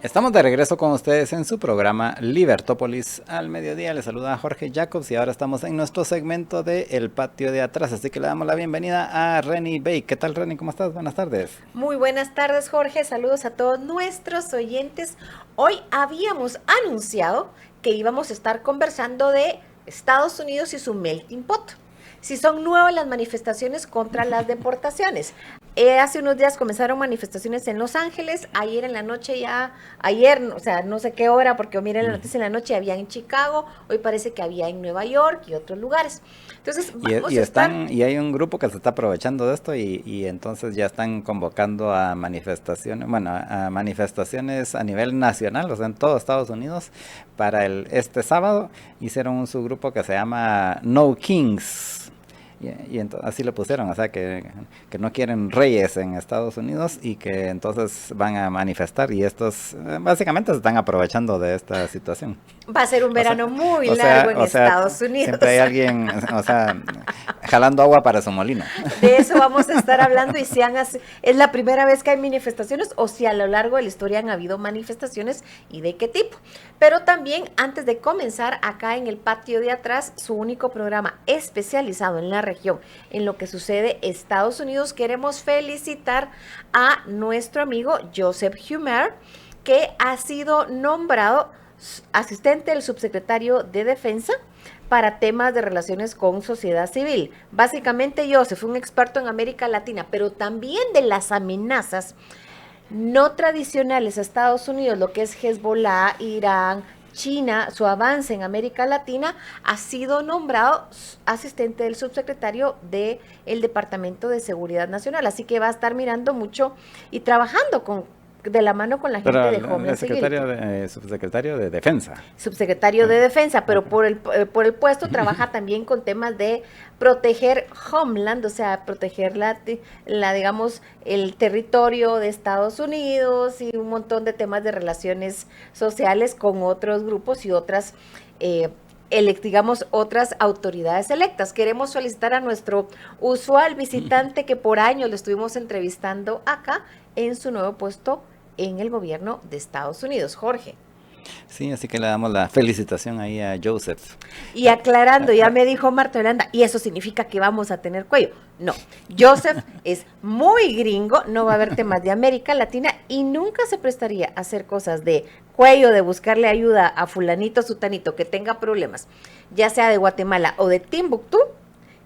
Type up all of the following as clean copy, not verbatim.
Estamos de regreso con ustedes en su programa Libertópolis al mediodía. Les saluda Jorge Jacobs y ahora estamos en nuestro segmento de El Patio de Atrás. Así que le damos la bienvenida a Reni Bey. ¿Qué tal, Reni? ¿Cómo estás? Buenas tardes. Muy buenas tardes, Jorge. Saludos a todos nuestros oyentes. Hoy habíamos anunciado que íbamos a estar conversando de Estados Unidos y su melting pot. Si son nuevas las manifestaciones contra las deportaciones. Hace unos días comenzaron manifestaciones en Los Ángeles, ayer en la noche o sea, no sé qué hora, porque miré la noticia en la noche, había en Chicago, hoy parece que había en Nueva York y otros lugares. Entonces, y hay un grupo que se está aprovechando de esto y entonces ya están convocando a manifestaciones, a manifestaciones a nivel nacional, o sea, en todo Estados Unidos, para este sábado hicieron un subgrupo que se llama No Kings. Y así lo pusieron, o sea, que no quieren reyes en Estados Unidos y que entonces van a manifestar y estos básicamente se están aprovechando de esta situación. Va a ser un verano muy largo en Estados Unidos. Siempre hay alguien, jalando agua para su molino. De eso vamos a estar hablando y es la primera vez que hay manifestaciones o si a lo largo de la historia han habido manifestaciones y de qué tipo. Pero también, antes de comenzar, acá en el patio de atrás, su único programa especializado en la región, en lo que sucede en Estados Unidos, queremos felicitar a nuestro amigo Joseph Humer, que ha sido nombrado asistente del subsecretario de Defensa para temas de relaciones con sociedad civil. Básicamente, Joseph fue un experto en América Latina, pero también de las amenazas no tradicionales a Estados Unidos, lo que es Hezbollah, Irán, China, su avance en América Latina, ha sido nombrado asistente del subsecretario del Departamento de Seguridad Nacional. Así que va a estar mirando mucho y trabajando de la mano con la gente de Homeland Security. Subsecretario de Defensa. Subsecretario de Defensa, pero por el puesto trabaja también con temas de proteger Homeland, o sea, proteger digamos, el territorio de Estados Unidos y un montón de temas de relaciones sociales con otros grupos y otras digamos, otras autoridades electas. Queremos felicitar a nuestro usual visitante que por años lo estuvimos entrevistando acá en su nuevo puesto en el gobierno de Estados Unidos. Jorge. Sí, así que le damos la felicitación ahí a Joseph. Y aclarando, ya me dijo Marta Yolanda, y eso significa que vamos a tener cuello. No, Joseph es muy gringo, no va a haber temas de América Latina y nunca se prestaría a hacer cosas de cuello, de buscarle ayuda a fulanito, sutanito que tenga problemas, ya sea de Guatemala o de Timbuktu,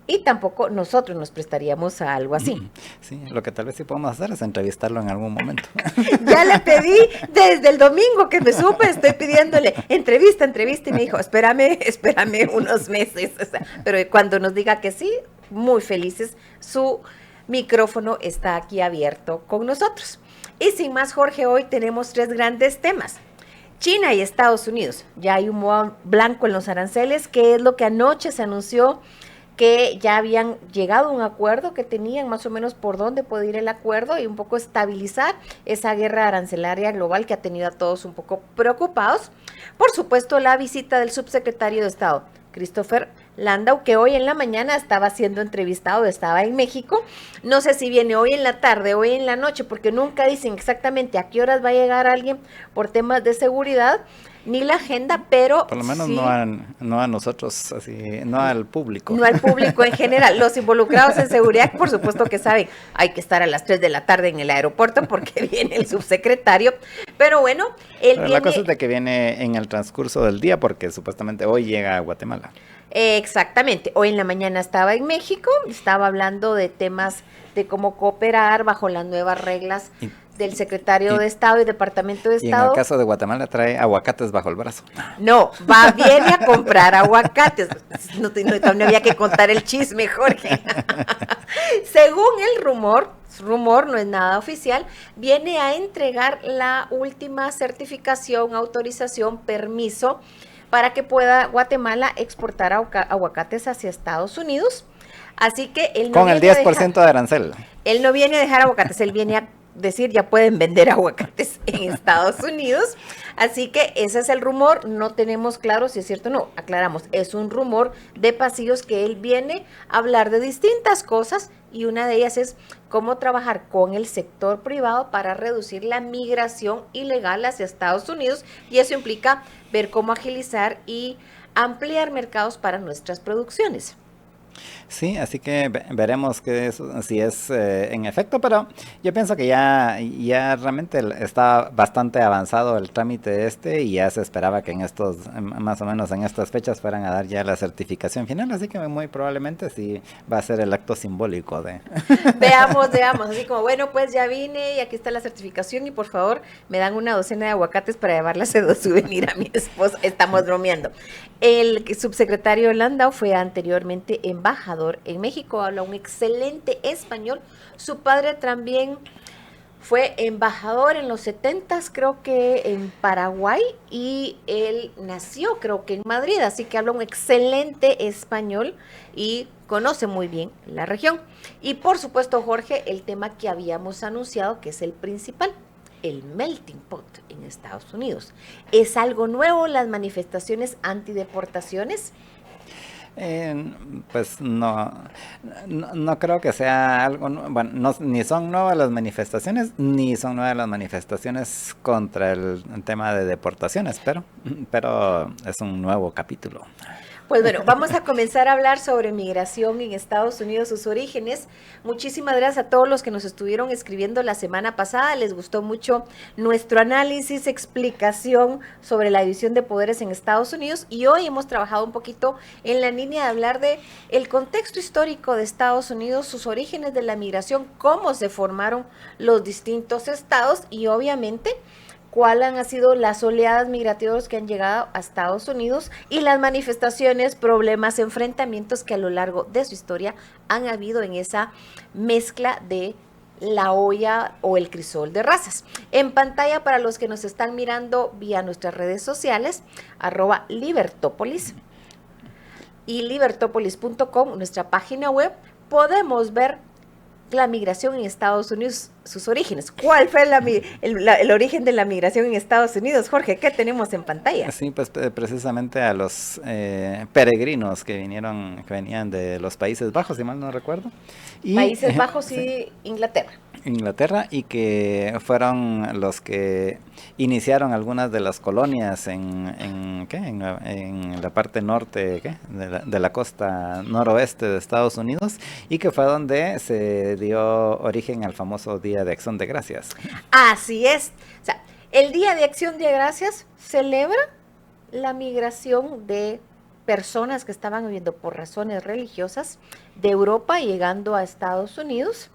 y tampoco nosotros nos prestaríamos a algo así. Sí, lo que tal vez sí podemos hacer es entrevistarlo en algún momento. Ya le pedí desde el domingo que me supe, estoy pidiéndole entrevista, y me dijo, espérame unos meses. O sea, pero cuando nos diga que sí, muy felices, su micrófono está aquí abierto con nosotros. Y sin más, Jorge, hoy tenemos 3 grandes temas. China y Estados Unidos. Ya hay humo blanco en los aranceles, que es lo que anoche se anunció, que ya habían llegado a un acuerdo, que tenían más o menos por dónde puede ir el acuerdo y un poco estabilizar esa guerra arancelaria global que ha tenido a todos un poco preocupados. Por supuesto, la visita del subsecretario de Estado, Christopher Landau, que hoy en la mañana estaba siendo entrevistado, estaba en México. No sé si viene hoy en la tarde, hoy en la noche, porque nunca dicen exactamente a qué horas va a llegar alguien por temas de seguridad, ni la agenda, pero por lo menos sí, no a nosotros, así, no al público. No al público en general. Los involucrados en seguridad, por supuesto que saben, hay que estar a las 3 de la tarde en el aeropuerto porque viene el subsecretario. Pero bueno, la cosa es de que viene en el transcurso del día porque supuestamente hoy llega a Guatemala. Exactamente. Hoy en la mañana estaba en México, estaba hablando de temas de cómo cooperar bajo las nuevas reglas del secretario de Estado y Departamento de Estado. Y en el caso de Guatemala trae aguacates bajo el brazo. No, viene a comprar aguacates. No había que contar el chisme, Jorge. Según el rumor, no es nada oficial, viene a entregar la última certificación, autorización, permiso para que pueda Guatemala exportar aguacates hacia Estados Unidos. Así que él no con el 10% de arancel. Él no viene a dejar aguacates, él viene a decir, ya pueden vender aguacates en Estados Unidos. Así que ese es el rumor, no tenemos claro si es cierto o no, aclaramos, es un rumor de pasillos que él viene a hablar de distintas cosas y una de ellas es cómo trabajar con el sector privado para reducir la migración ilegal hacia Estados Unidos y eso implica ver cómo agilizar y ampliar mercados para nuestras producciones. Sí, así que veremos si es en efecto, pero yo pienso que ya realmente está bastante avanzado el trámite y ya se esperaba que más o menos en estas fechas fueran a dar ya la certificación final, así que muy probablemente sí va a ser el acto simbólico de... Veamos, así como, bueno, pues ya vine y aquí está la certificación y por favor me dan una docena de aguacates para llevarlas de souvenir a mi esposa, estamos bromeando. El subsecretario Landau fue anteriormente embajador en México, habla un excelente español. Su padre también fue embajador en los 70s, creo que en Paraguay, y él nació, creo que en Madrid, así que habla un excelente español y conoce muy bien la región. Y por supuesto, Jorge, el tema que habíamos anunciado, que es el principal, el melting pot en Estados Unidos. ¿Es algo nuevo las manifestaciones antideportaciones? Pues no creo que sea algo, bueno, ni son nuevas las manifestaciones, ni son nuevas las manifestaciones contra el tema de deportaciones, pero es un nuevo capítulo. Pues bueno, vamos a comenzar a hablar sobre migración en Estados Unidos, sus orígenes. Muchísimas gracias a todos los que nos estuvieron escribiendo la semana pasada. Les gustó mucho nuestro análisis, explicación sobre la división de poderes en Estados Unidos. Y hoy hemos trabajado un poquito en la línea de hablar de el contexto histórico de Estados Unidos, sus orígenes de la migración, cómo se formaron los distintos estados y obviamente cuáles han sido las oleadas migratorias que han llegado a Estados Unidos y las manifestaciones, problemas, enfrentamientos que a lo largo de su historia han habido en esa mezcla de la olla o el crisol de razas. En pantalla, para los que nos están mirando vía nuestras redes sociales, @Libertópolis y libertópolis.com, nuestra página web, podemos ver la migración en Estados Unidos, sus orígenes. ¿Cuál fue el origen de la migración en Estados Unidos, Jorge? ¿Qué tenemos en pantalla? Sí, pues precisamente a los peregrinos que venían de los Países Bajos, si mal no recuerdo. Países Bajos y Inglaterra, y que fueron los que iniciaron algunas de las colonias en la parte norte de la costa noroeste de Estados Unidos, y que fue donde se dio origen al famoso Día de Acción de Gracias. Así es. O sea, el Día de Acción de Gracias celebra la migración de personas que estaban viviendo por razones religiosas de Europa llegando a Estados Unidos.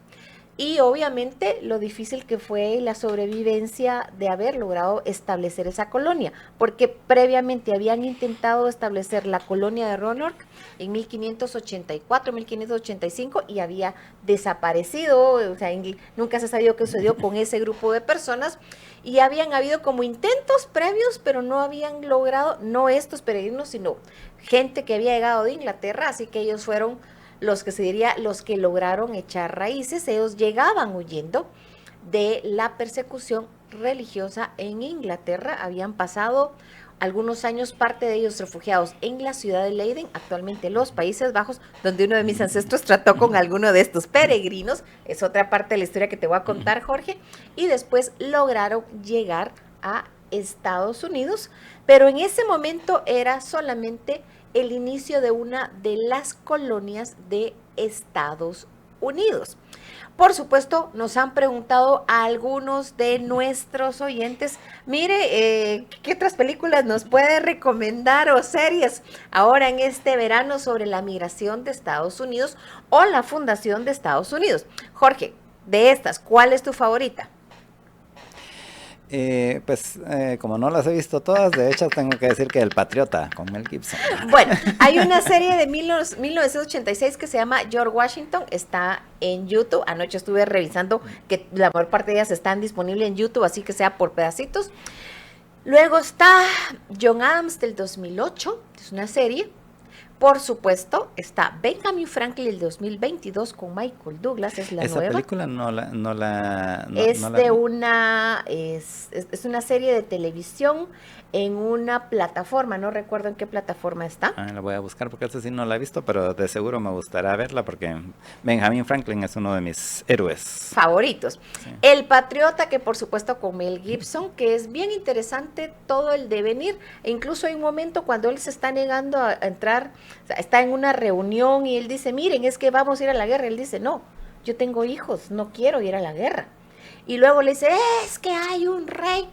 Y obviamente lo difícil que fue la sobrevivencia de haber logrado establecer esa colonia, porque previamente habían intentado establecer la colonia de Roanoke en 1584, 1585 y había desaparecido, o sea, nunca se ha sabido qué sucedió con ese grupo de personas y habían habido como intentos previos, pero no habían logrado, no estos peregrinos, sino gente que había llegado de Inglaterra, así que ellos fueron los que lograron echar raíces. Ellos llegaban huyendo de la persecución religiosa en Inglaterra, habían pasado algunos años, parte de ellos refugiados en la ciudad de Leiden, actualmente los Países Bajos, donde uno de mis ancestros trató con alguno de estos peregrinos, es otra parte de la historia que te voy a contar, Jorge, y después lograron llegar a Estados Unidos, pero en ese momento era solamente el inicio de una de las colonias de Estados Unidos. Por supuesto, nos han preguntado a algunos de nuestros oyentes, mire, ¿qué otras películas nos puede recomendar o series ahora en este verano sobre la migración de Estados Unidos o la fundación de Estados Unidos? Jorge, de estas, ¿cuál es tu favorita? Como no las he visto todas, de hecho tengo que decir que El Patriota con Mel Gibson. Bueno, hay una serie de 1986 que se llama George Washington, está en YouTube. Anoche estuve revisando que la mayor parte de ellas están disponibles en YouTube, así que sea por pedacitos. Luego está John Adams del 2008, que es una serie. Por supuesto, está Benjamin Franklin del 2022 con Michael Douglas, es la Esa nueva. película Es no la de vi. es una serie de televisión en una plataforma, no recuerdo en qué plataforma está. Ah, la voy a buscar porque esta sí no la he visto, pero de seguro me gustará verla porque Benjamin Franklin es uno de mis héroes. Favoritos. Sí. El Patriota, que por supuesto con Mel Gibson, que es bien interesante todo el devenir, e incluso hay un momento cuando él se está negando a entrar, o sea, está en una reunión y él dice, miren, es que vamos a ir a la guerra, él dice, no, yo tengo hijos, no quiero ir a la guerra. Y luego le dice, es que hay un rey,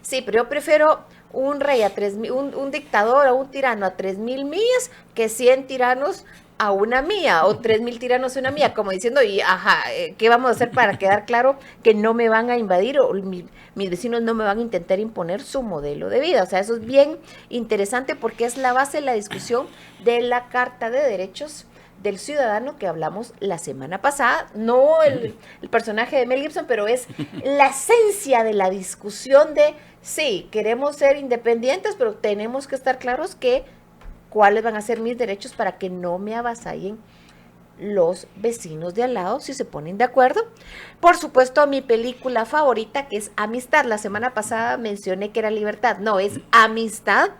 sí, pero yo prefiero un rey a 3,000, un dictador o un tirano a 3,000 millas que 100 tiranos a una mía o 3,000 tiranos a una mía, como diciendo, y ajá, ¿qué vamos a hacer para quedar claro que no me van a invadir o mis vecinos no me van a intentar imponer su modelo de vida? O sea, eso es bien interesante porque es la base de la discusión de la Carta de Derechos del Ciudadano que hablamos la semana pasada, no el personaje de Mel Gibson, pero es la esencia de la discusión de, sí, queremos ser independientes, pero tenemos que estar claros que cuáles van a ser mis derechos para que no me avasallen los vecinos de al lado si se ponen de acuerdo. Por supuesto, mi película favorita, que es Amistad. La semana pasada mencioné que era Libertad, no, es Amistad,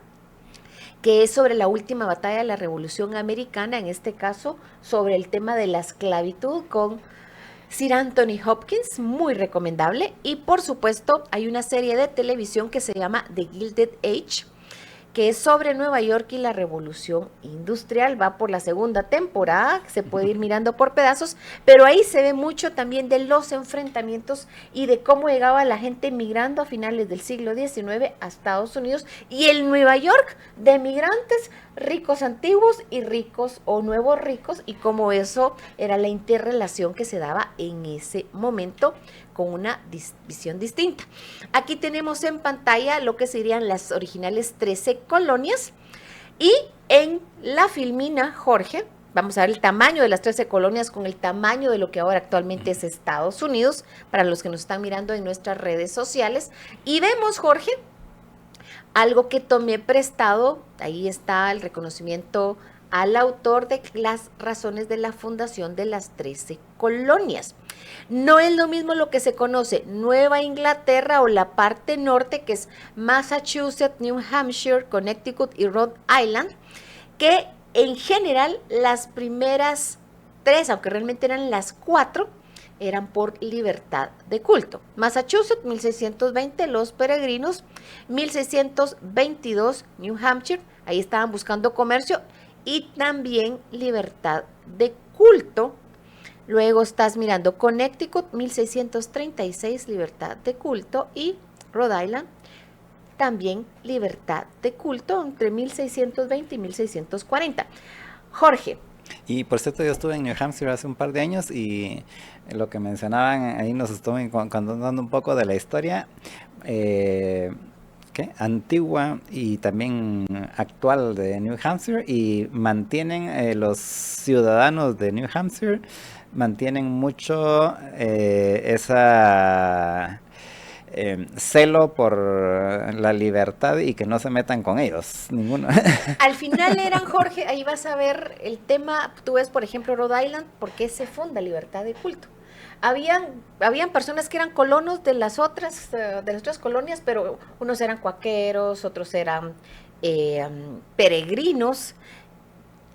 que es sobre la última batalla de la Revolución Americana, en este caso sobre el tema de la esclavitud con Sir Anthony Hopkins, muy recomendable. Y por supuesto hay una serie de televisión que se llama The Gilded Age, que es sobre Nueva York y la Revolución Industrial, va por la segunda temporada, se puede ir mirando por pedazos, pero ahí se ve mucho también de los enfrentamientos y de cómo llegaba la gente migrando a finales del siglo XIX a Estados Unidos y el Nueva York de migrantes ricos antiguos y ricos o nuevos ricos y cómo eso era la interrelación que se daba en ese momento con una visión distinta. Aquí tenemos en pantalla lo que serían las originales 13 colonias y en la filmina, Jorge, vamos a ver el tamaño de las 13 colonias con el tamaño de lo que ahora actualmente es Estados Unidos, para los que nos están mirando en nuestras redes sociales. Y vemos, Jorge, algo que tomé prestado, ahí está el reconocimiento al autor de las razones de la fundación de las 13 colonias. No es lo mismo lo que se conoce Nueva Inglaterra o la parte norte, que es Massachusetts, New Hampshire, Connecticut y Rhode Island, que en general las primeras 3, aunque realmente eran las 4, eran por libertad de culto. Massachusetts, 1620, los peregrinos, 1622, New Hampshire, ahí estaban buscando comercio y también libertad de culto. Luego estás mirando Connecticut, 1636, libertad de culto, y Rhode Island, también libertad de culto entre 1620 y 1640. Jorge. Y por cierto, yo estuve en New Hampshire hace un par de años y lo que mencionaban ahí nos estuvo contando un poco de la historia antigua y también actual de New Hampshire, y mantienen los ciudadanos de New Hampshire mantienen mucho esa celo por la libertad y que no se metan con ellos, ninguno. Al final eran, Jorge, ahí vas a ver el tema, tú ves por ejemplo Rhode Island, ¿por qué se funda libertad de culto? Habían personas que eran colonos de las otras colonias, pero unos eran cuaqueros, otros eran peregrinos,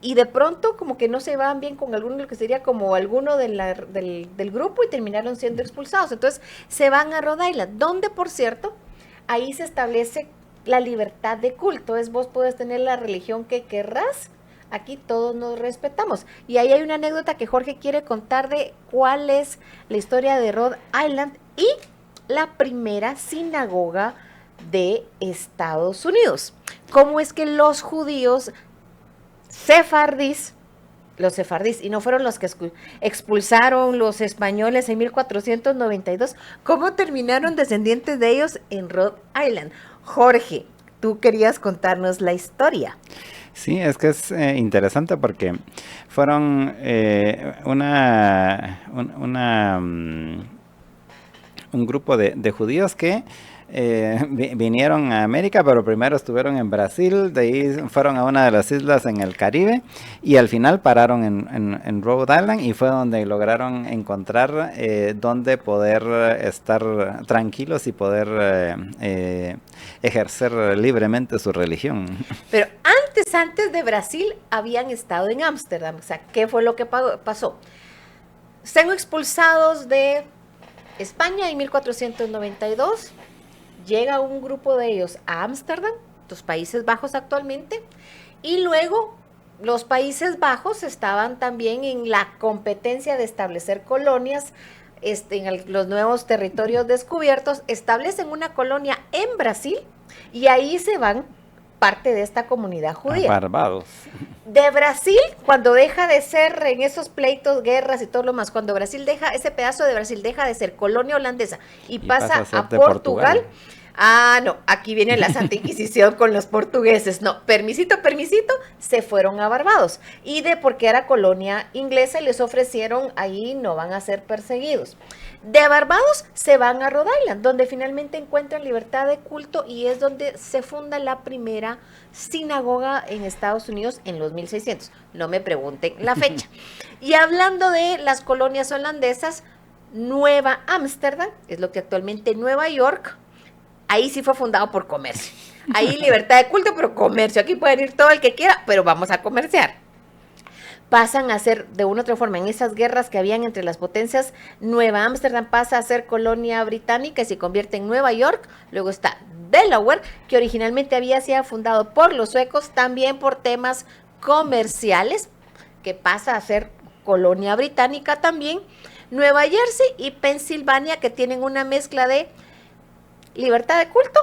y de pronto como que no se van bien con alguno, lo que sería como alguno del grupo, y terminaron siendo expulsados. Entonces se van a Rhode Island, donde por cierto, ahí se establece la libertad de culto. Es vos puedes tener la religión que querrás, aquí todos nos respetamos. Y ahí hay una anécdota que Jorge quiere contar de cuál es la historia de Rhode Island y la primera sinagoga de Estados Unidos. Cómo es que los judíos los sefardís, y no fueron los que expulsaron los españoles en 1492, ¿cómo terminaron descendientes de ellos en Rhode Island? Jorge, tú querías contarnos la historia. Sí, es que es interesante porque fueron un grupo de judíos que vinieron a América, pero primero estuvieron en Brasil, de ahí fueron a una de las islas en el Caribe y al final pararon en Rhode Island y fue donde lograron encontrar donde poder estar tranquilos y poder ejercer libremente su religión. Pero antes de Brasil habían estado en Ámsterdam. O sea, ¿qué fue lo que pasó? Son expulsados de España en 1492. Llega un grupo de ellos a Ámsterdam, los Países Bajos actualmente, y luego los Países Bajos estaban también en la competencia de establecer colonias en los nuevos territorios descubiertos, establecen una colonia en Brasil y ahí se van parte de esta comunidad judía. Barbados. De Brasil, cuando deja de ser en esos pleitos, guerras y todo lo más, cuando Brasil deja, ese pedazo de Brasil deja de ser colonia holandesa y pasa a Portugal. Ah, no, aquí viene la Santa Inquisición con los portugueses. No, permisito, se fueron a Barbados. Y porque era colonia inglesa y les ofrecieron, ahí no van a ser perseguidos. De Barbados se van a Rhode Island, donde finalmente encuentran libertad de culto y es donde se funda la primera sinagoga en Estados Unidos en los 1600. No me pregunten la fecha. Y hablando de las colonias holandesas, Nueva Ámsterdam, es lo que actualmente Nueva York. Ahí sí fue fundado por comercio. Ahí libertad de culto, pero comercio. Aquí pueden ir todo el que quiera, pero vamos a comerciar. Pasan a ser, de una u otra forma, en esas guerras que habían entre las potencias, Nueva Ámsterdam pasa a ser colonia británica y se convierte en Nueva York. Luego está Delaware, que originalmente había sido fundado por los suecos, también por temas comerciales, que pasa a ser colonia británica también. Nueva Jersey y Pensilvania, que tienen una mezcla de libertad de culto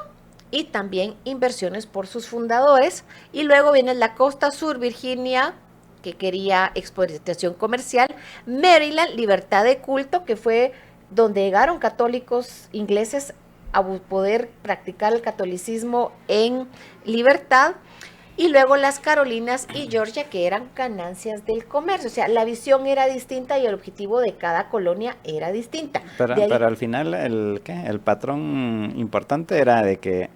y también inversiones por sus fundadores. Y luego viene la costa sur, Virginia, que quería exportación comercial, Maryland, libertad de culto, que fue donde llegaron católicos ingleses a poder practicar el catolicismo en libertad, y luego las Carolinas y Georgia, que eran ganancias del comercio. O sea, la visión era distinta y el objetivo de cada colonia era distinta. Pero al final el patrón importante era de que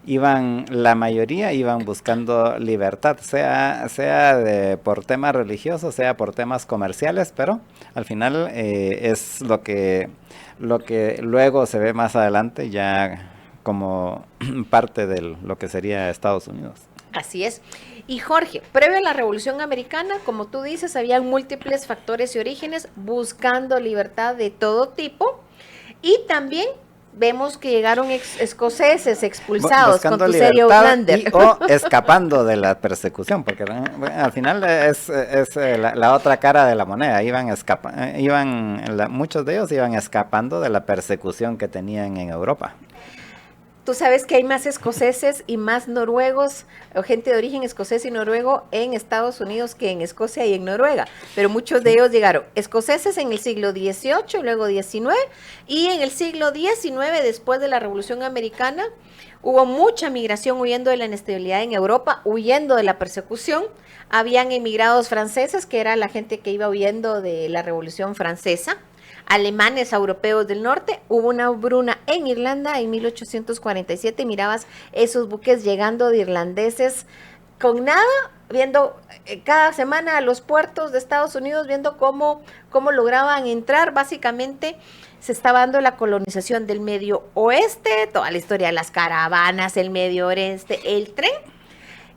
la mayoría iban buscando libertad, sea por temas religiosos, sea por temas comerciales, pero al final es lo que luego se ve más adelante ya como parte de lo que sería Estados Unidos. Así es. Y Jorge, previo a la Revolución Americana, como tú dices, habían múltiples factores y orígenes buscando libertad de todo tipo, y también vemos que llegaron escoceses expulsados con tu serie Outlander. O escapando de la persecución, porque al final es la otra cara de la moneda. Muchos de ellos iban escapando de la persecución que tenían en Europa. Tú sabes que hay más escoceses y más noruegos, o gente de origen escocés y noruego en Estados Unidos que en Escocia y en Noruega, pero muchos de ellos llegaron escoceses en el siglo XVIII, luego XIX, y en el siglo XIX, después de la Revolución Americana, hubo mucha migración huyendo de la inestabilidad en Europa, huyendo de la persecución. Habían emigrados franceses, que era la gente que iba huyendo de la Revolución Francesa, alemanes, europeos del norte. Hubo una hambruna en Irlanda en 1847, mirabas esos buques llegando de irlandeses con nada, viendo cada semana a los puertos de Estados Unidos, viendo cómo lograban entrar. Básicamente se estaba dando la colonización del Medio Oeste, toda la historia de las caravanas, el Medio Oeste, el tren,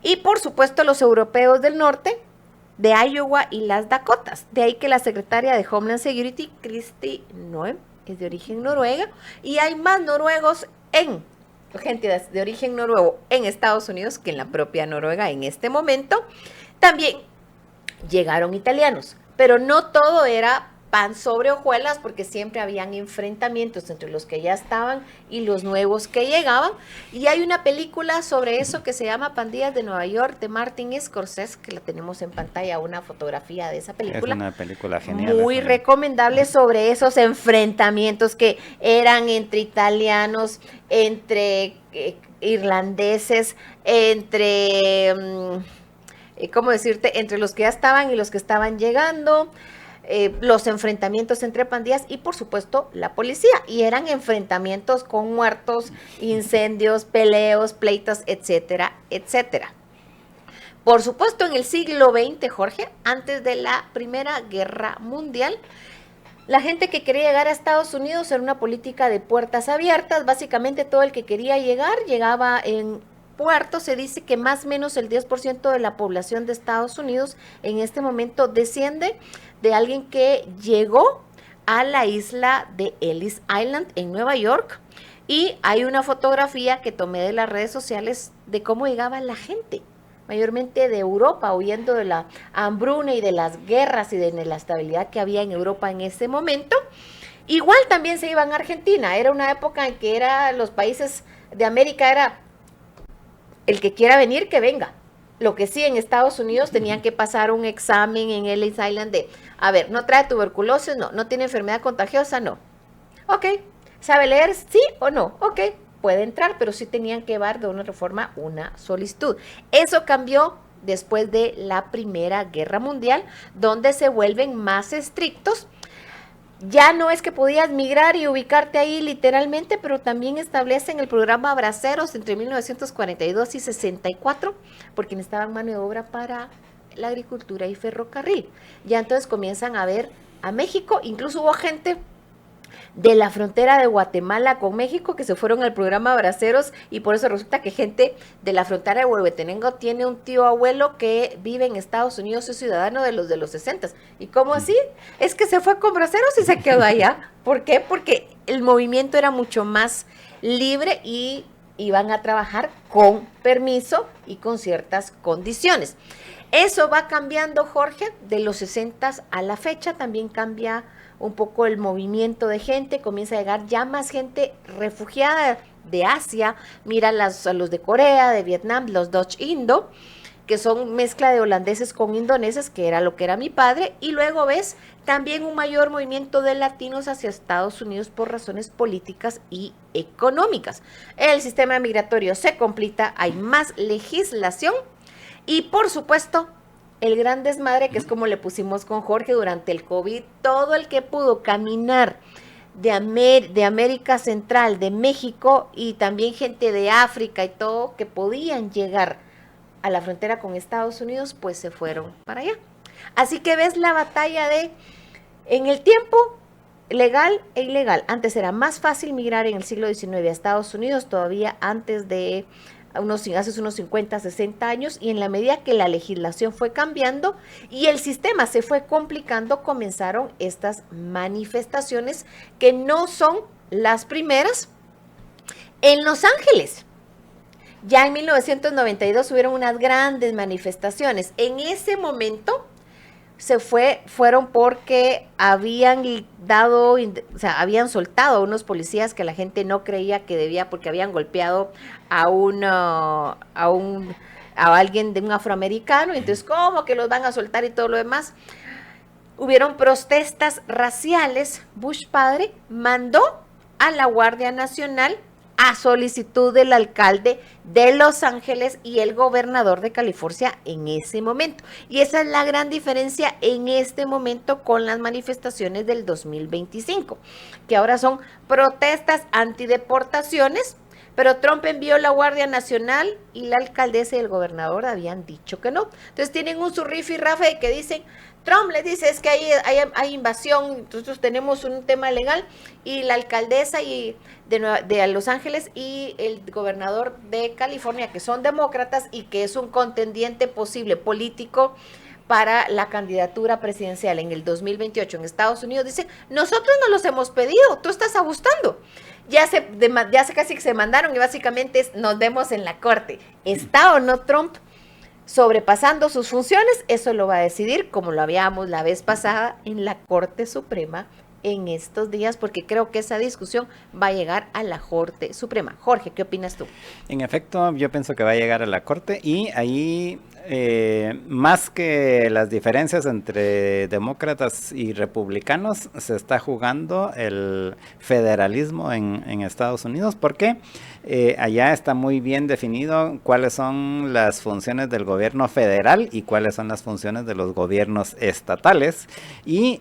y por supuesto los europeos del norte, de Iowa y las Dakotas. De ahí que la secretaria de Homeland Security, Kristi Noem, es de origen noruega, y hay más noruegos gente de origen noruego en Estados Unidos que en la propia Noruega en este momento. También llegaron italianos, pero no todo era pan sobre hojuelas, porque siempre habían enfrentamientos entre los que ya estaban y los nuevos que llegaban. Y hay una película sobre eso que se llama Pandillas de Nueva York, de Martin Scorsese, que la tenemos en pantalla, una fotografía de esa película. Es una película genial. Muy recomendable, sobre esos enfrentamientos que eran entre italianos, entre irlandeses, entre, ¿cómo decirte?, entre los que ya estaban y los que estaban llegando. los enfrentamientos entre pandillas y por supuesto la policía, y eran enfrentamientos con muertos, incendios, peleos, pleitos, etcétera, etcétera. Por supuesto, en el siglo XX, Jorge, antes de la Primera Guerra Mundial, la gente que quería llegar a Estados Unidos era una política de puertas abiertas. Básicamente todo el que quería llegar, llegaba en puerto. Se dice que más o menos el 10% de la población de Estados Unidos en este momento desciende de alguien que llegó a la isla de Ellis Island en Nueva York. Y hay una fotografía que tomé de las redes sociales de cómo llegaba la gente, mayormente de Europa, huyendo de la hambruna y de las guerras y de la estabilidad que había en Europa en ese momento. Igual también se iban a Argentina. Era una época en que los países de América era el que quiera venir, que venga. Lo que sí, en Estados Unidos tenían que pasar un examen en Ellis Island de, a ver, ¿no trae tuberculosis? No tiene enfermedad contagiosa, no. Ok, ¿sabe leer? Sí o no. Ok, puede entrar, pero sí tenían que llevar de una forma una solicitud. Eso cambió después de la Primera Guerra Mundial, donde se vuelven más estrictos. Ya no es que podías migrar y ubicarte ahí literalmente, pero también establecen el programa Braceros entre 1942 y 64, porque necesitaban mano de obra para la agricultura y ferrocarril. Ya entonces comienzan a ver a México, incluso hubo gente de la frontera de Guatemala con México que se fueron al programa Braceros, y por eso resulta que gente de la frontera de Huehuetenango tiene un tío abuelo que vive en Estados Unidos, es ciudadano de los 60. ¿Y cómo así? Es que se fue con Braceros y se quedó allá. ¿Por qué? Porque el movimiento era mucho más libre y iban a trabajar con permiso y con ciertas condiciones. Eso va cambiando, Jorge, de los 60 a la fecha. También cambia un poco el movimiento de gente, comienza a llegar ya más gente refugiada de Asia. Mira a los de Corea, de Vietnam, los Dutch Indo, que son mezcla de holandeses con indoneses, que era lo que era mi padre, y luego ves también un mayor movimiento de latinos hacia Estados Unidos por razones políticas y económicas. El sistema migratorio se complica, hay más legislación y por supuesto el gran desmadre, que es como le pusimos con Jorge durante el COVID. Todo el que pudo caminar de América Central, de México, y también gente de África y todo, que podían llegar a la frontera con Estados Unidos, pues se fueron para allá. Así que ves la batalla en el tiempo legal e ilegal. Antes era más fácil migrar en el siglo XIX a Estados Unidos, todavía antes de hace unos 50, 60 años, y en la medida que la legislación fue cambiando y el sistema se fue complicando, comenzaron estas manifestaciones que no son las primeras. En Los Ángeles, ya en 1992 hubieron unas grandes manifestaciones. En ese momento fueron porque habían habían soltado a unos policías que la gente no creía que debía, porque habían golpeado a alguien de un afroamericano. Entonces, ¿cómo que los van a soltar y todo lo demás? Hubieron protestas raciales. Bush padre mandó a la Guardia Nacional a solicitud del alcalde de Los Ángeles y el gobernador de California en ese momento. Y esa es la gran diferencia en este momento con las manifestaciones del 2025, que ahora son protestas antideportaciones, pero Trump envió la Guardia Nacional y la alcaldesa y el gobernador habían dicho que no. Entonces tienen un surrifirrafe que dicen, Trump le dice, es que hay invasión, nosotros tenemos un tema legal, y la alcaldesa de Los Ángeles y el gobernador de California, que son demócratas y que es un contendiente posible político para la candidatura presidencial en el 2028 en Estados Unidos, dicen, nosotros no los hemos pedido, tú estás abusando. Ya casi que se mandaron y básicamente nos vemos en la corte. ¿Está o no Trump sobrepasando sus funciones? Eso lo va a decidir, como lo habíamos la vez pasada, en la Corte Suprema en estos días, porque creo que esa discusión va a llegar a la Corte Suprema. Jorge, ¿qué opinas tú? En efecto, yo pienso que va a llegar a la Corte y ahí, más que las diferencias entre demócratas y republicanos, se está jugando el federalismo en Estados Unidos, porque allá está muy bien definido cuáles son las funciones del gobierno federal y cuáles son las funciones de los gobiernos estatales, y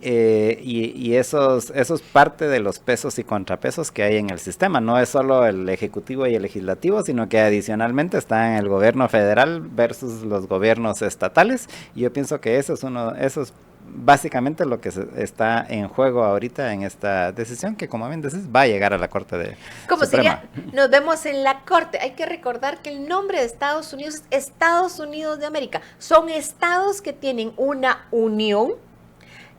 eso es parte de los pesos y contrapesos que hay en el sistema. No es solo el ejecutivo y el legislativo, sino que adicionalmente está en el gobierno federal versus los gobiernos estatales, y yo pienso que eso es básicamente lo que está en juego ahorita en esta decisión, que como bien decís, va a llegar a la Corte de Como Suprema. sería, nos vemos en la Corte. Hay que recordar que el nombre de Estados Unidos es Estados Unidos de América. Son estados que tienen una unión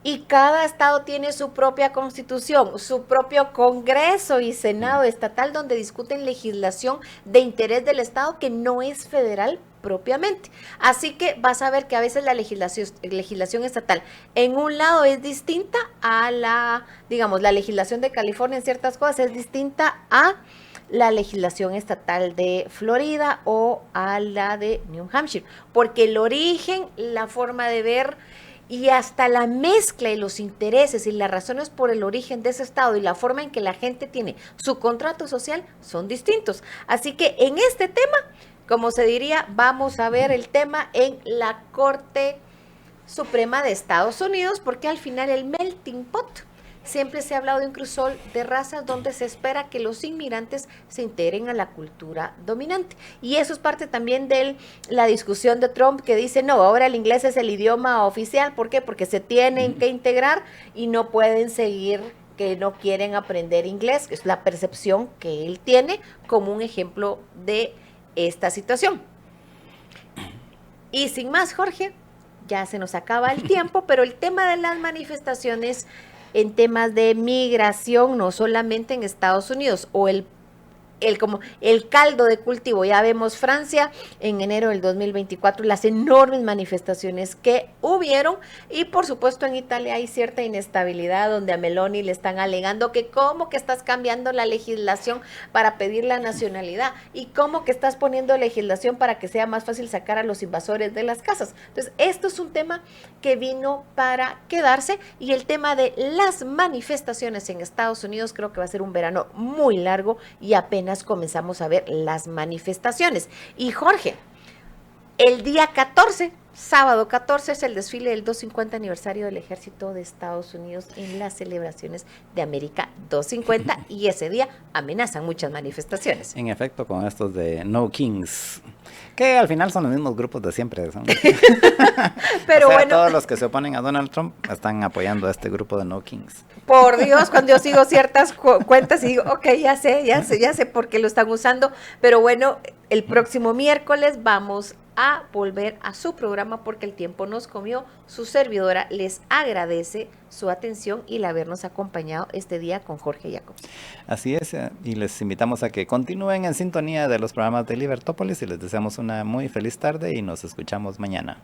y cada estado tiene su propia constitución, su propio Congreso y Senado estatal donde discuten legislación de interés del estado que no es federal propiamente. Así que vas a ver que a veces la legislación estatal en un lado es distinta a digamos, la legislación de California en ciertas cosas es distinta a la legislación estatal de Florida o a la de New Hampshire, porque el origen, la forma de ver y hasta la mezcla y los intereses y las razones por el origen de ese estado y la forma en que la gente tiene su contrato social son distintos. Así que en este tema, como se diría, vamos a ver el tema en la Corte Suprema de Estados Unidos, porque al final el melting pot, siempre se ha hablado de un crisol de razas donde se espera que los inmigrantes se integren a la cultura dominante. Y eso es parte también de la discusión de Trump, que dice, no, ahora el inglés es el idioma oficial. ¿Por qué? Porque se tienen que integrar y no pueden seguir que no quieren aprender inglés. Es la percepción que él tiene como un ejemplo de esta situación. Y sin más, Jorge, ya se nos acaba el tiempo, pero el tema de las manifestaciones en temas de migración, no solamente en Estados Unidos, o como el caldo de cultivo. Ya vemos Francia en enero del 2024, las enormes manifestaciones que hubieron, y por supuesto en Italia hay cierta inestabilidad donde a Meloni le están alegando que cómo que estás cambiando la legislación para pedir la nacionalidad y cómo que estás poniendo legislación para que sea más fácil sacar a los invasores de las casas. Entonces, esto es un tema que vino para quedarse, y el tema de las manifestaciones en Estados Unidos creo que va a ser un verano muy largo y apenas comenzamos a ver las manifestaciones. Y Jorge, el día 14, sábado 14, es el desfile del 250 aniversario del Ejército de Estados Unidos en las celebraciones de América 250, y ese día amenazan muchas manifestaciones. En efecto, con estos de No Kings, que al final son los mismos grupos de siempre. Pero o sea, bueno, todos los que se oponen a Donald Trump están apoyando a este grupo de No Kings. por Dios, cuando yo sigo ciertas cuentas y digo, ok, ya sé por qué lo están usando, pero bueno, el próximo miércoles vamos a volver a su programa porque el tiempo nos comió. Su servidora les agradece su atención y el habernos acompañado este día con Jorge Jacobs. Así es, y les invitamos a que continúen en sintonía de los programas de Libertópolis, y les deseamos una muy feliz tarde y nos escuchamos mañana.